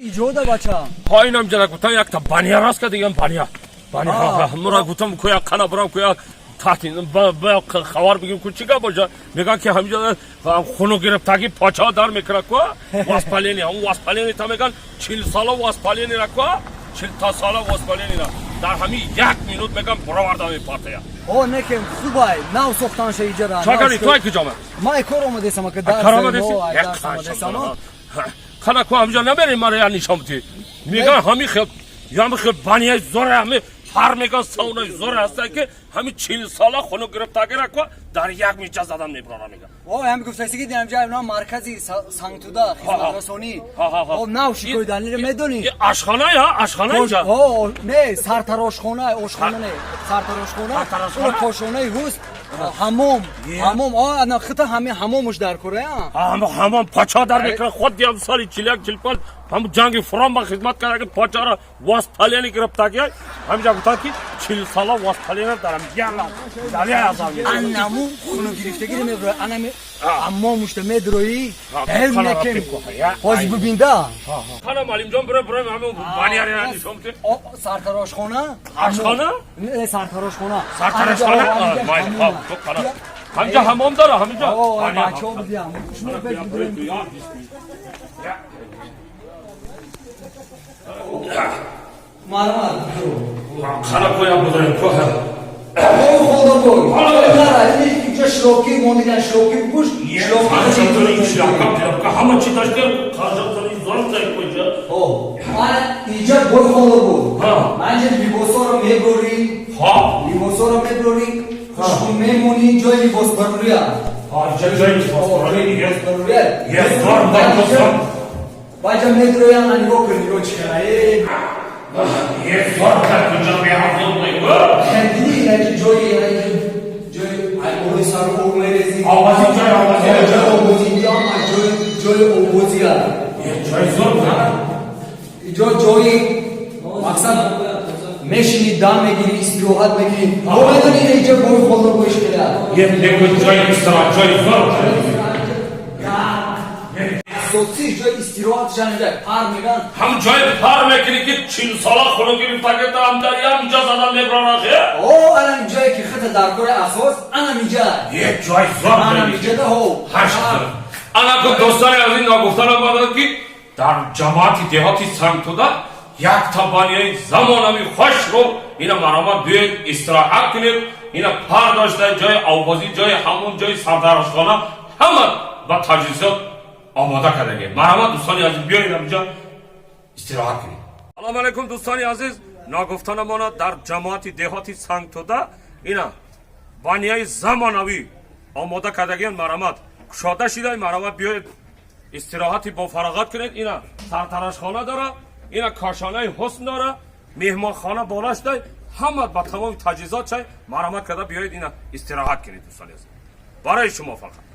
ایجاده بچه پایینم جدا گفتم یک تا بانیا راست که دیگه بانیا مرا گفتم کویا کنا برام کویا تحتین با خوار بگیم کو چیکار باشه میگن که همینجا خونو گرفتگی پاچا دار میکنه کو واسپالینی هم واسپالینی تا میگن 40 ساله واسپالینی را کو 40 تا ساله واسپالینی را در همین 1 مینوت میگم برآورده میپرته او نکم خوبه نو ساختن شه ایجاده چاکاری تو کجا ما کار اومده سما که درس درس اومده خلا کو همینجا نبریم ما را نشون بدی میگن همین خیلی یا خیلی بانیای زوره همین هر میگن ساونای زور هسته که همین 40 ساله خونو گرفتگی را کو در 1 میچه زدن میبرن میگن او هم گفتسی که دیدم جای اونا مرکزی سنگتودا خدمت رسانی او نو شکایدانی رو میدونی آشخانه یا آشخانه اینجا او نه سرتراشخانه آشخانه نه سرتراشخانه او کوشونه هوس حموم انا خطا همین حمومش در کره حموم پاچا در میکنه خود دیام سالی 41 هم جنگ فرام با خدمت کرده که پاچا را واسپالینی گرفتگی همینجا گفتن که 40 ساله واسپالینی دارم یالا دلی ازم انمو خونو گرفتگی رو میبره انم حمومش رو میدروی هل نکم باز ببینده خانم علیم جان برای همون بانیاری را نشون بده سرتراشخانه آشخانه نه سرتراشخانه همینجا حمام داره همینجا بچه ها بودیم شما بگیریم خانه کویم بوداریم کوه خدا بگو نه اینجا شلوکی موندیدن شلوکی بگوش همه چی داشته خواهد زارم زایی کجا من اینجا بای خدا بگو من اینجا لیباسا رو میبریم لیباسا رو میبریم خوشکون میمونی جای لیباس بروری جای لیباس بروری یه زار باید میدروی هم نگاه کنی رو چکنه یه زار کجا میهردون میگو خندیدی اینجا جای آقای سر او میرزی آوازی جای آوازی بیام جای آوازی هم جای زور اینجا جای مقصد میشینی دم میگیری استراحت میگیری تو میدونی اینجا بوی خود رو بویش کنه یه نگو جای استراحت جای زور سوسی جای استراحت شنیده پر میگن هم جای پر میکنی که 40 ساله خونو گرفتگی دارم دریا اینجا زدن میبرن آخه او الان جایی که خط در کار اساس انا میجا یه جای زور انا میجا ده هو انا که دوستانی از این نگفتنم بودن که در جماعتی دهاتی سنگتودا یک تا بانیای زمانمی خوش رو اینا مرامت بیاید استراحت کنید اینا پر داشته جای آوازی جای همون جای سردراشخانه همه با تجهیزات آماده کردگی مرامت دوستانی عزیز بیایید اینجا استراحت کنید سلام علیکم دوستانی عزیز نگفتنم ما در جماعتی دهاتی سنگتودا اینا بانیای زمانوی آماده کردگی مرامت کشاده شده مرامت بیاید استراحتی با فراغت کنید اینا سرتراشخانه داره اینا کاشانه حسن داره مهمان خانه بالاش داره همه با تمام تجهیزات چای مرامت کرده بیایید اینا استراحت کنید دوستان عزیز برای شما فقط